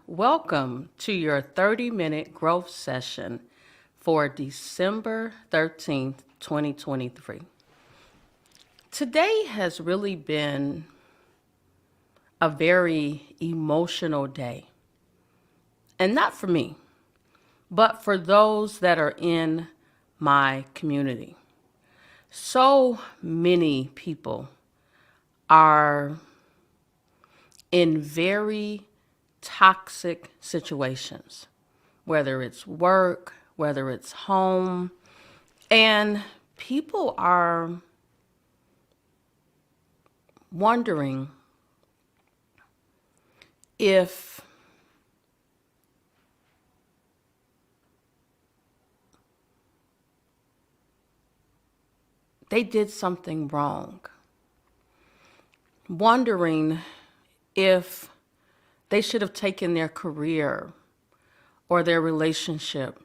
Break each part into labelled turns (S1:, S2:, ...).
S1: welcome to your 30-minute growth session for December 13th, 2023. Today has really been a very emotional day, and not for me, but for those that are in my community. So many people are in very toxic situations, whether it's work, whether it's home, and people are wondering if they did something wrong, wondering if they should have taken their career or their relationship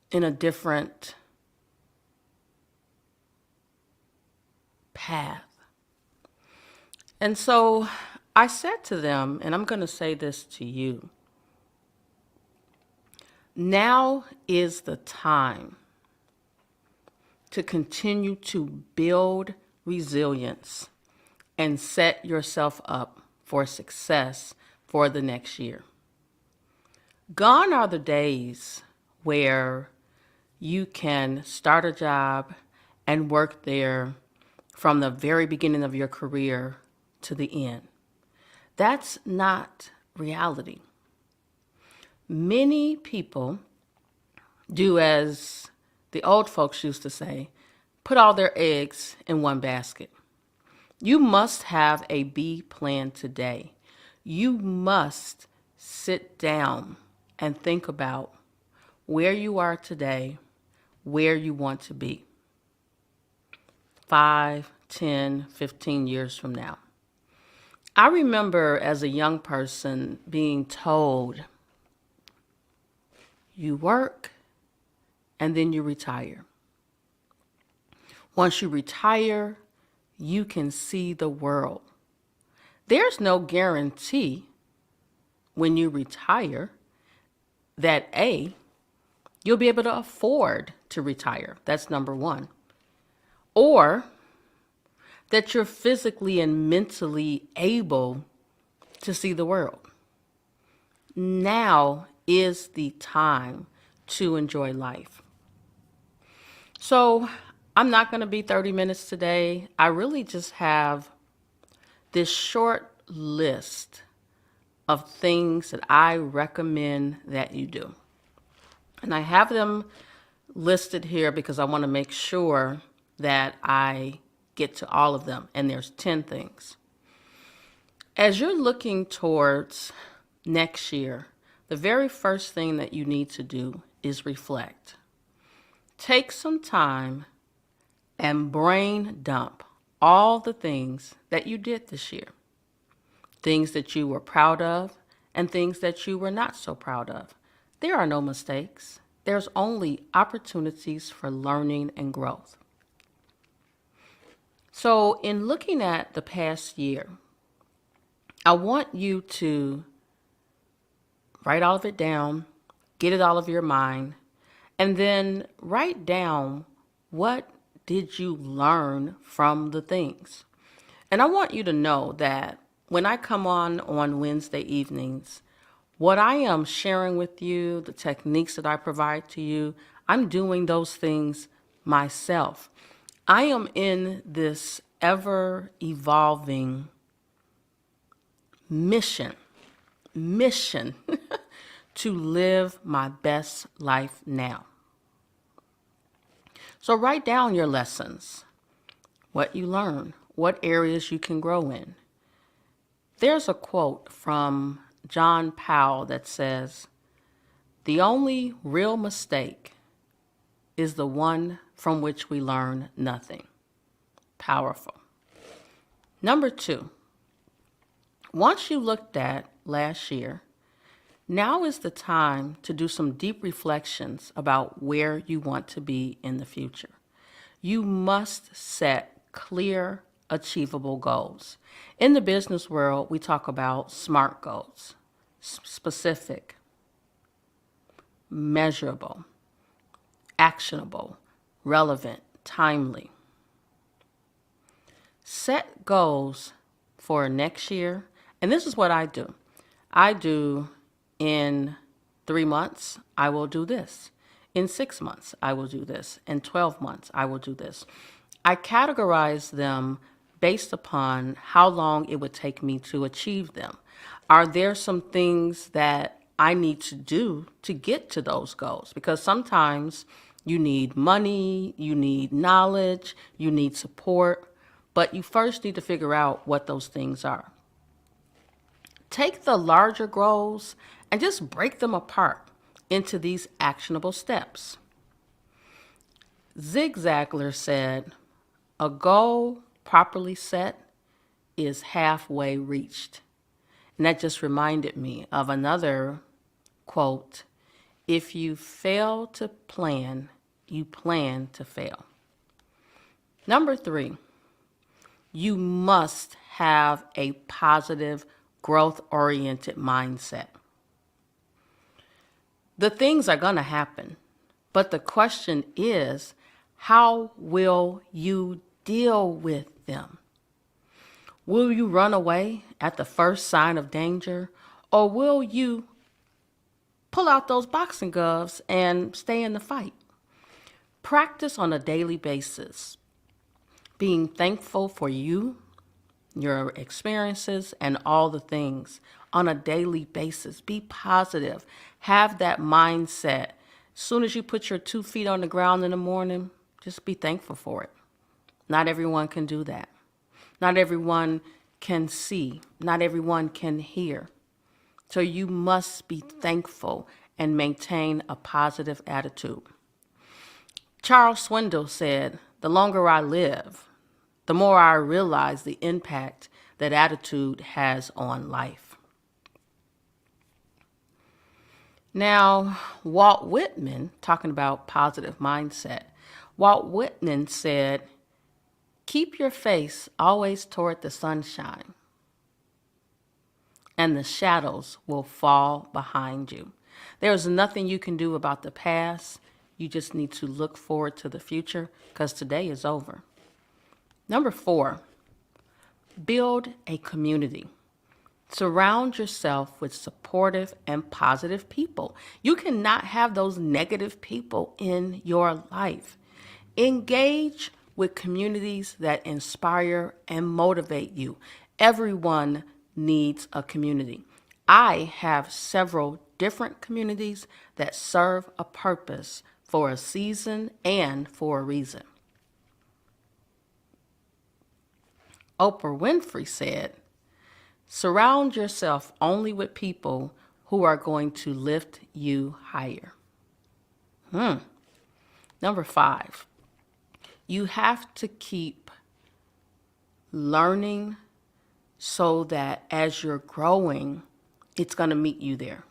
S1: in a different path. And so I said to them, and I'm going to say this to you, now is the time to continue to build resilience and set yourself up for success for the next year. Gone are the days where you can start a job and work there from the very beginning of your career to the end. That's not reality. Many people do as the old folks used to say, put all their eggs in one basket. You must have a B plan today. You must sit down and think about where you are today, where you want to be 5, 10, 15 years from now. I remember as a young person being told, you work and then you retire. Once you retire, you can see the world. There's no guarantee when you retire that A, you'll be able to afford to retire. That's number one. Or that you're physically and mentally able to see the world. Now is the time to enjoy life. So I'm not going to be 30 minutes today. I really just have this short list of things that I recommend that you do. And I have them listed here because I want to make sure that I get to all of them. And there's 10 things. As you're looking towards next year, the very first thing that you need to do is reflect. Take some time and brain dump all the things that you did this year. Things that you were proud of and things that you were not so proud of. There are no mistakes. There's only opportunities for learning and growth. So in looking at the past year, I want you to write all of it down, get it all of your mind, and then write down what did you learn from the things. And I want you to know that when I come on Wednesday evenings, what I am sharing with you, the techniques that I provide to you, I'm doing those things myself. I am in this ever-evolving mission to live my best life now. So write down your lessons, what you learn, what areas you can grow in. There's a quote from John Powell that says, "The only real mistake is the one from which we learn nothing." Powerful. Number 2, once you looked at last year, now is the time to do some deep reflections about where you want to be in the future. You must set clear, achievable goals. In the business world, we talk about SMART goals. specific, measurable, actionable, relevant, timely. Set goals for next year. And this is what I do. I do in 3 months, I will do this. In 6 months, I will do this. In 12 months, I will do this. I categorize them based upon how long it would take me to achieve them. Are there some things that I need to do to get to those goals? Because sometimes you need money, you need knowledge, you need support, but you first need to figure out what those things are. Take the larger goals and just break them apart into these actionable steps. Zig Ziglar said, "A goal properly set is halfway reached." And that just reminded me of another quote, "If you fail to plan, you plan to fail." Number 3, you must have a positive, growth-oriented mindset. The things are going to happen, but the question is, how will you deal with them? Will you run away at the first sign of danger, or will you pull out those boxing gloves and stay in the fight? Practice on a daily basis, being thankful for you, your experiences, and all the things on a daily basis. Be positive. Have that mindset. As soon as you put your 2 feet on the ground in the morning, just be thankful for it. Not everyone can do that. Not everyone can see. Not everyone can hear. So you must be thankful and maintain a positive attitude. Charles Swindoll said, "The longer I live, the more I realize the impact that attitude has on life." Now, Walt Whitman, talking about positive mindset, Walt Whitman said, "Keep your face always toward the sunshine, and the shadows will fall behind you." There is nothing you can do about the past. You just need to look forward to the future, because today is over. Number 4, build a community. Surround yourself with supportive and positive people. You cannot have those negative people in your life. Engage with communities that inspire and motivate you. Everyone needs a community. I have several different communities that serve a purpose for a season and for a reason. Oprah Winfrey said, "Surround yourself only with people who are going to lift you higher." Number 5, you have to keep learning so that as you're growing, it's going to meet you there.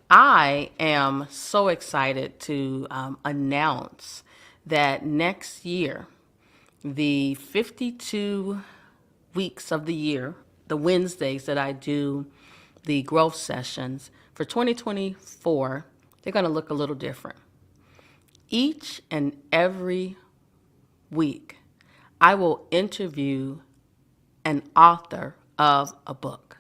S1: I am so excited to announce that next year, the 52 weeks of the year, the Wednesdays that I do the growth sessions for 2024, they're going to look a little different. Each and every week, I will interview an author of a book.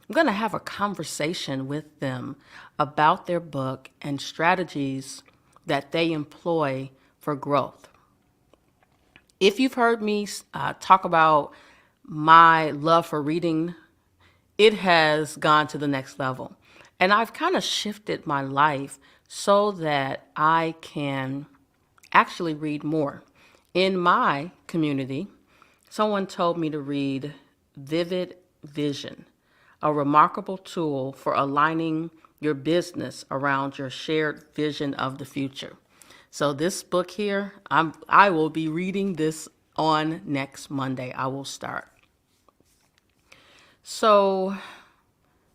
S1: I'm going to have a conversation with them about their book and strategies that they employ for growth. If you've heard me talk about my love for reading, it has gone to the next level. And I've kind of shifted my life so that I can actually read more. In my community, someone told me to read Vivid Vision, a remarkable tool for aligning your business around your shared vision of the future. So this book here, I will be reading this on next Monday. I will start. So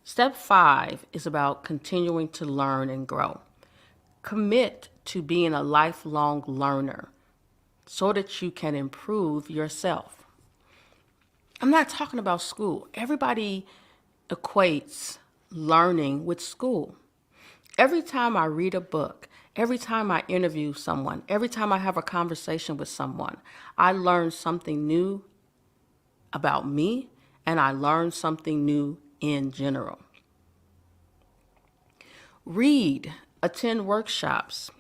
S1: step 5 is about continuing to learn and grow. Commit to being a lifelong learner so that you can improve yourself. I'm not talking about school. Everybody equates learning with school. Every time I read a book, every time I interview someone, every time I have a conversation with someone, I learn something new about me and I learn something new in general. Read, attend workshops,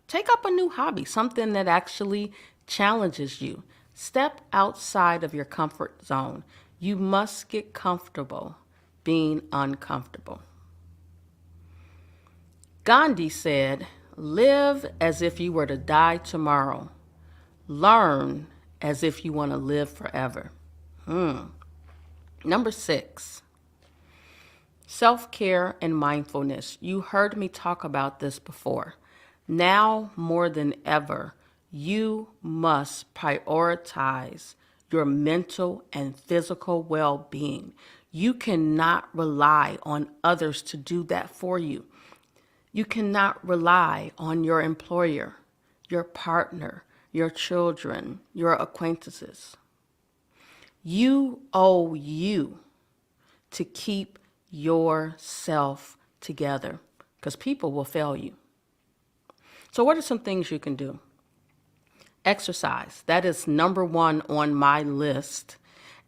S1: take up a new hobby, something that actually challenges you. Step outside of your comfort zone. You must get comfortable being uncomfortable. Gandhi said, live as if you were to die tomorrow. Learn as if you want to live forever. Number 6, self-care and mindfulness. You heard me talk about this before. Now more than ever, you must prioritize your mental and physical well-being. You cannot rely on others to do that for you. You cannot rely on your employer, your partner, your children, your acquaintances. You owe you to keep yourself together because people will fail you. So what are some things you can do? Exercise. That is number 1 on my list.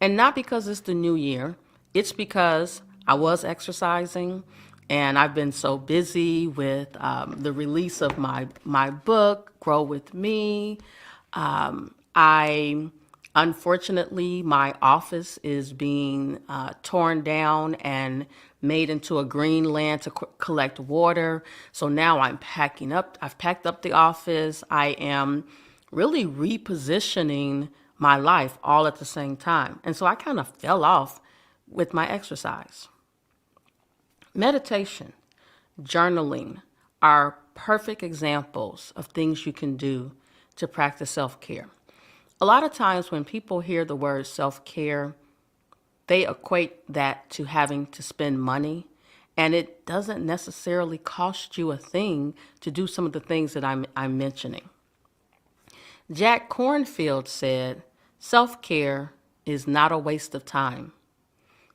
S1: And not because it's the new year. It's because I was exercising and I've been so busy with the release of my book, Grow With Me. Unfortunately, my office is being torn down and made into a green land to collect water. So now I'm packing up. I've packed up the office. I am really repositioning my life all at the same time. And so I kind of fell off with my exercise. Meditation, journaling are perfect examples of things you can do to practice self-care. A lot of times when people hear the word self-care, they equate that to having to spend money, and it doesn't necessarily cost you a thing to do some of the things that I'm mentioning. Jack Kornfield said, self-care is not a waste of time.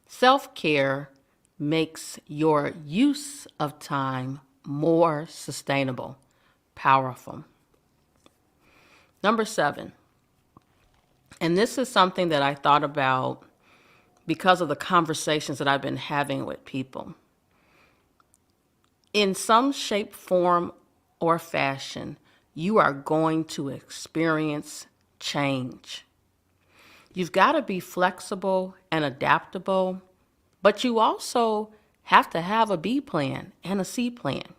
S1: Self-care makes your use of time more sustainable, powerful. Number 7, and this is something that I thought about because of the conversations that I've been having with people. In some shape, form, or fashion, you are going to experience change. You've got to be flexible and adaptable, but you also have to have a B plan and a C plan.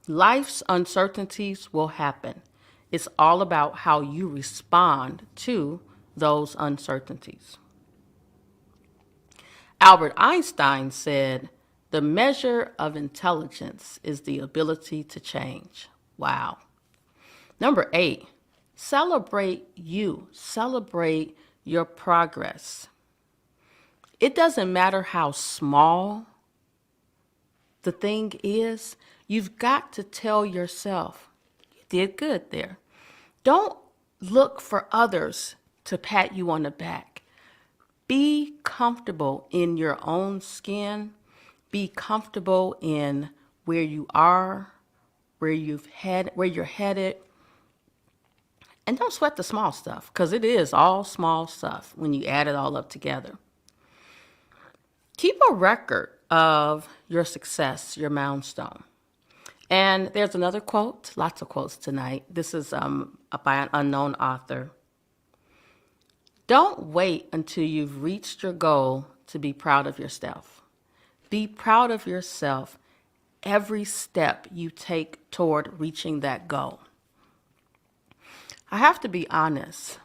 S1: Life's uncertainties will happen. It's all about how you respond to those uncertainties. Albert Einstein said, the measure of intelligence is the ability to change. Wow. Number 8, celebrate you. Celebrate your progress. It doesn't matter how small the thing is, you've got to tell yourself, you did good there. Don't look for others to pat you on the back. Be comfortable in your own skin. Be comfortable in where you are, where you're headed. And don't sweat the small stuff, because it is all small stuff when you add it all up together. Keep a record of your success, your milestone. And there's another quote, lots of quotes tonight. This is by an unknown author. Don't wait until you've reached your goal to be proud of yourself. Be proud of yourself every step you take toward reaching that goal. I have to be honest.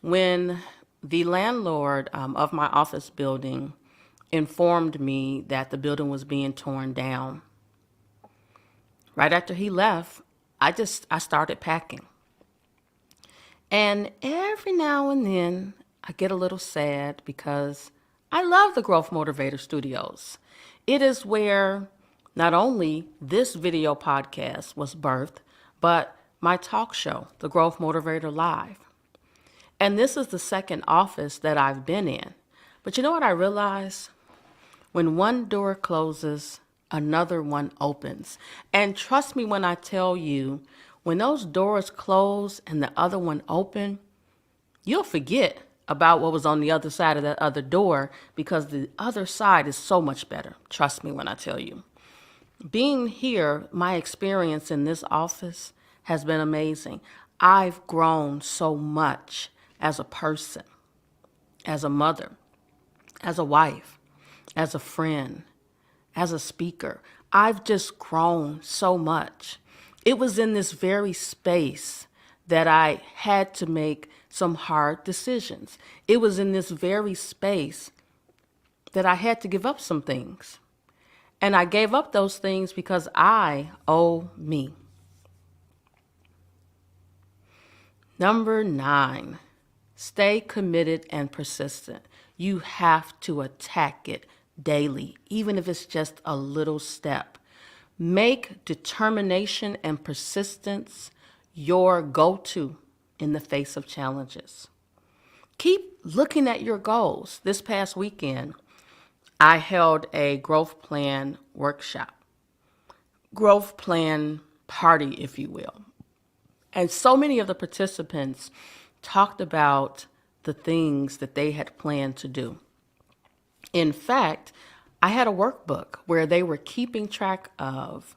S1: When the landlord of my office building informed me that the building was being torn down, right after he left, I started packing. And every now and then I get a little sad because I love the Growth Motivator Studios. It is where not only this video podcast was birthed, but my talk show, The Growth Motivator Live. And this is the second office that I've been in. But you know what I realized? When one door closes, another one opens. And trust me when I tell you, when those doors close and the other one open, you'll forget about what was on the other side of that other door because the other side is so much better. Trust me when I tell you. Being here, my experience in this office has been amazing. I've grown so much as a person, as a mother, as a wife, as a friend, as a speaker. I've just grown so much. It was in this very space that I had to make some hard decisions. It was in this very space that I had to give up some things. And I gave up those things because I owe me. Number 9, stay committed and persistent. You have to attack it daily, even if it's just a little step. Make determination and persistence your go-to in the face of challenges. Keep looking at your goals. This past weekend, I held a growth plan workshop, growth plan party, if you will. And so many of the participants talked about the things that they had planned to do. In fact, I had a workbook where they were keeping track of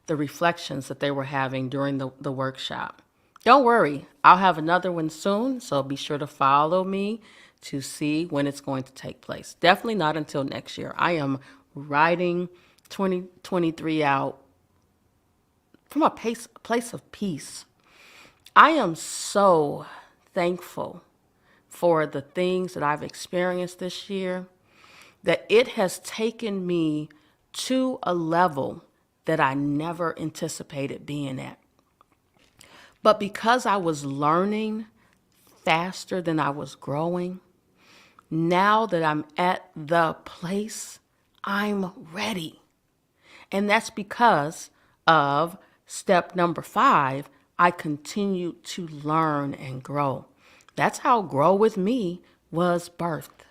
S1: the reflections that they were having during the workshop. Don't worry, I'll have another one soon, so be sure to follow me to see when it's going to take place. Definitely not until next year. I am writing 2023 out from a place of peace. I am so thankful for the things that I've experienced this year, that it has taken me to a level that I never anticipated being at. But because I was learning faster than I was growing, now that I'm at the place, I'm ready. And that's because of step number 5, I continue to learn and grow. That's how Grow With Me was birthed.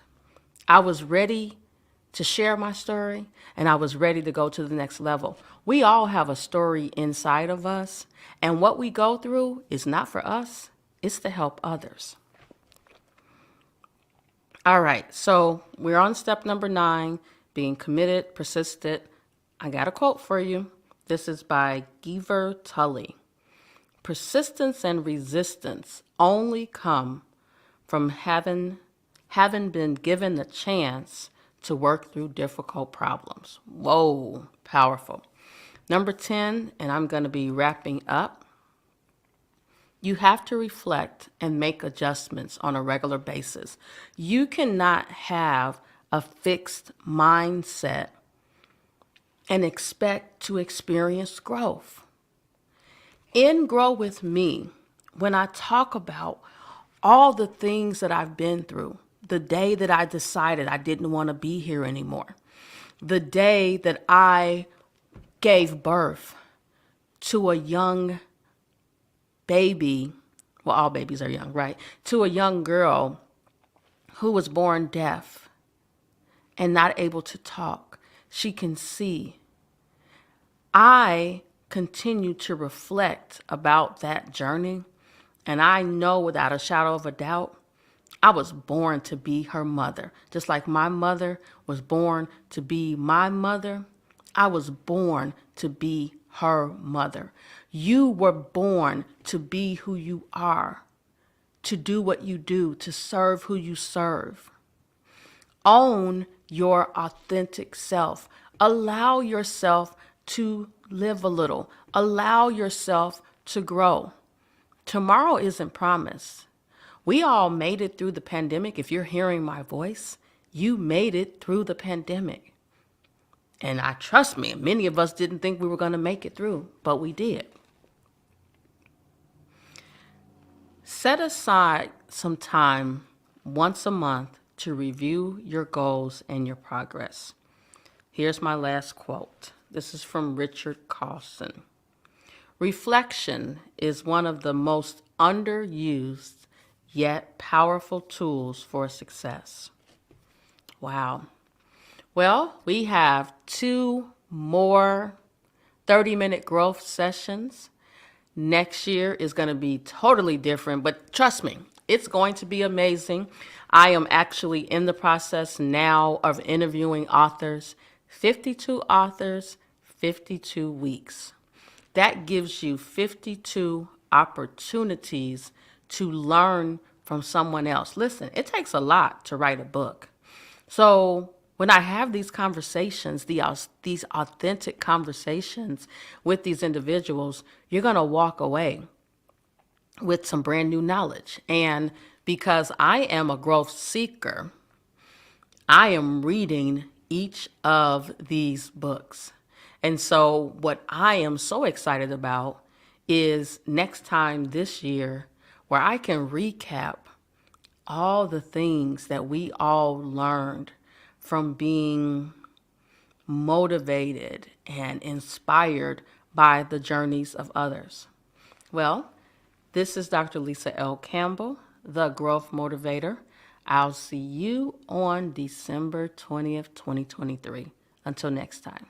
S1: I was ready to share my story, and I was ready to go to the next level. We all have a story inside of us, and what we go through is not for us, it's to help others. All right, so we're on step number 9, being committed, persistent. I got a quote for you. This is by Giver Tully. Persistence and resistance only come from having been given the chance to work through difficult problems. Whoa, powerful. Number 10, and I'm going to be wrapping up. You have to reflect and make adjustments on a regular basis. You cannot have a fixed mindset and expect to experience growth. In Grow With Me, when I talk about all the things that I've been through, the day that I decided I didn't want to be here anymore, the day that I gave birth to a young baby, well, all babies are young, right? To a young girl who was born deaf and not able to talk. She can see. I continue to reflect about that journey, and I know without a shadow of a doubt, I was born to be her mother. Just like my mother was born to be my mother, I was born to be her mother. You were born to be who you are, to do what you do, to serve who you serve. Own your authentic self. Allow yourself to live a little. Allow yourself to grow. Tomorrow isn't promised. We all made it through the pandemic. If you're hearing my voice, you made it through the pandemic. And trust me, many of us didn't think we were going to make it through, but we did. Set aside some time once a month to review your goals and your progress. Here's my last quote. This is from Richard Carlson. Reflection is one of the most underused yet powerful tools for success. Wow. Well, we have 2 more 30-minute growth sessions. Next year is going to be totally different, but trust me, it's going to be amazing. I am actually in the process now of interviewing authors, 52 authors, 52 weeks. That gives you 52 opportunities to learn from someone else. Listen, it takes a lot to write a book. So when I have these conversations, these authentic conversations with these individuals, you're going to walk away with some brand new knowledge. And because I am a growth seeker, I am reading each of these books. And so what I am so excited about is next time this year where I can recap all the things that we all learned from being motivated and inspired by the journeys of others. Well, this is Dr. Lisa L. Campbell, the Growth Motivator. I'll see you on December 20th, 2023. Until next time.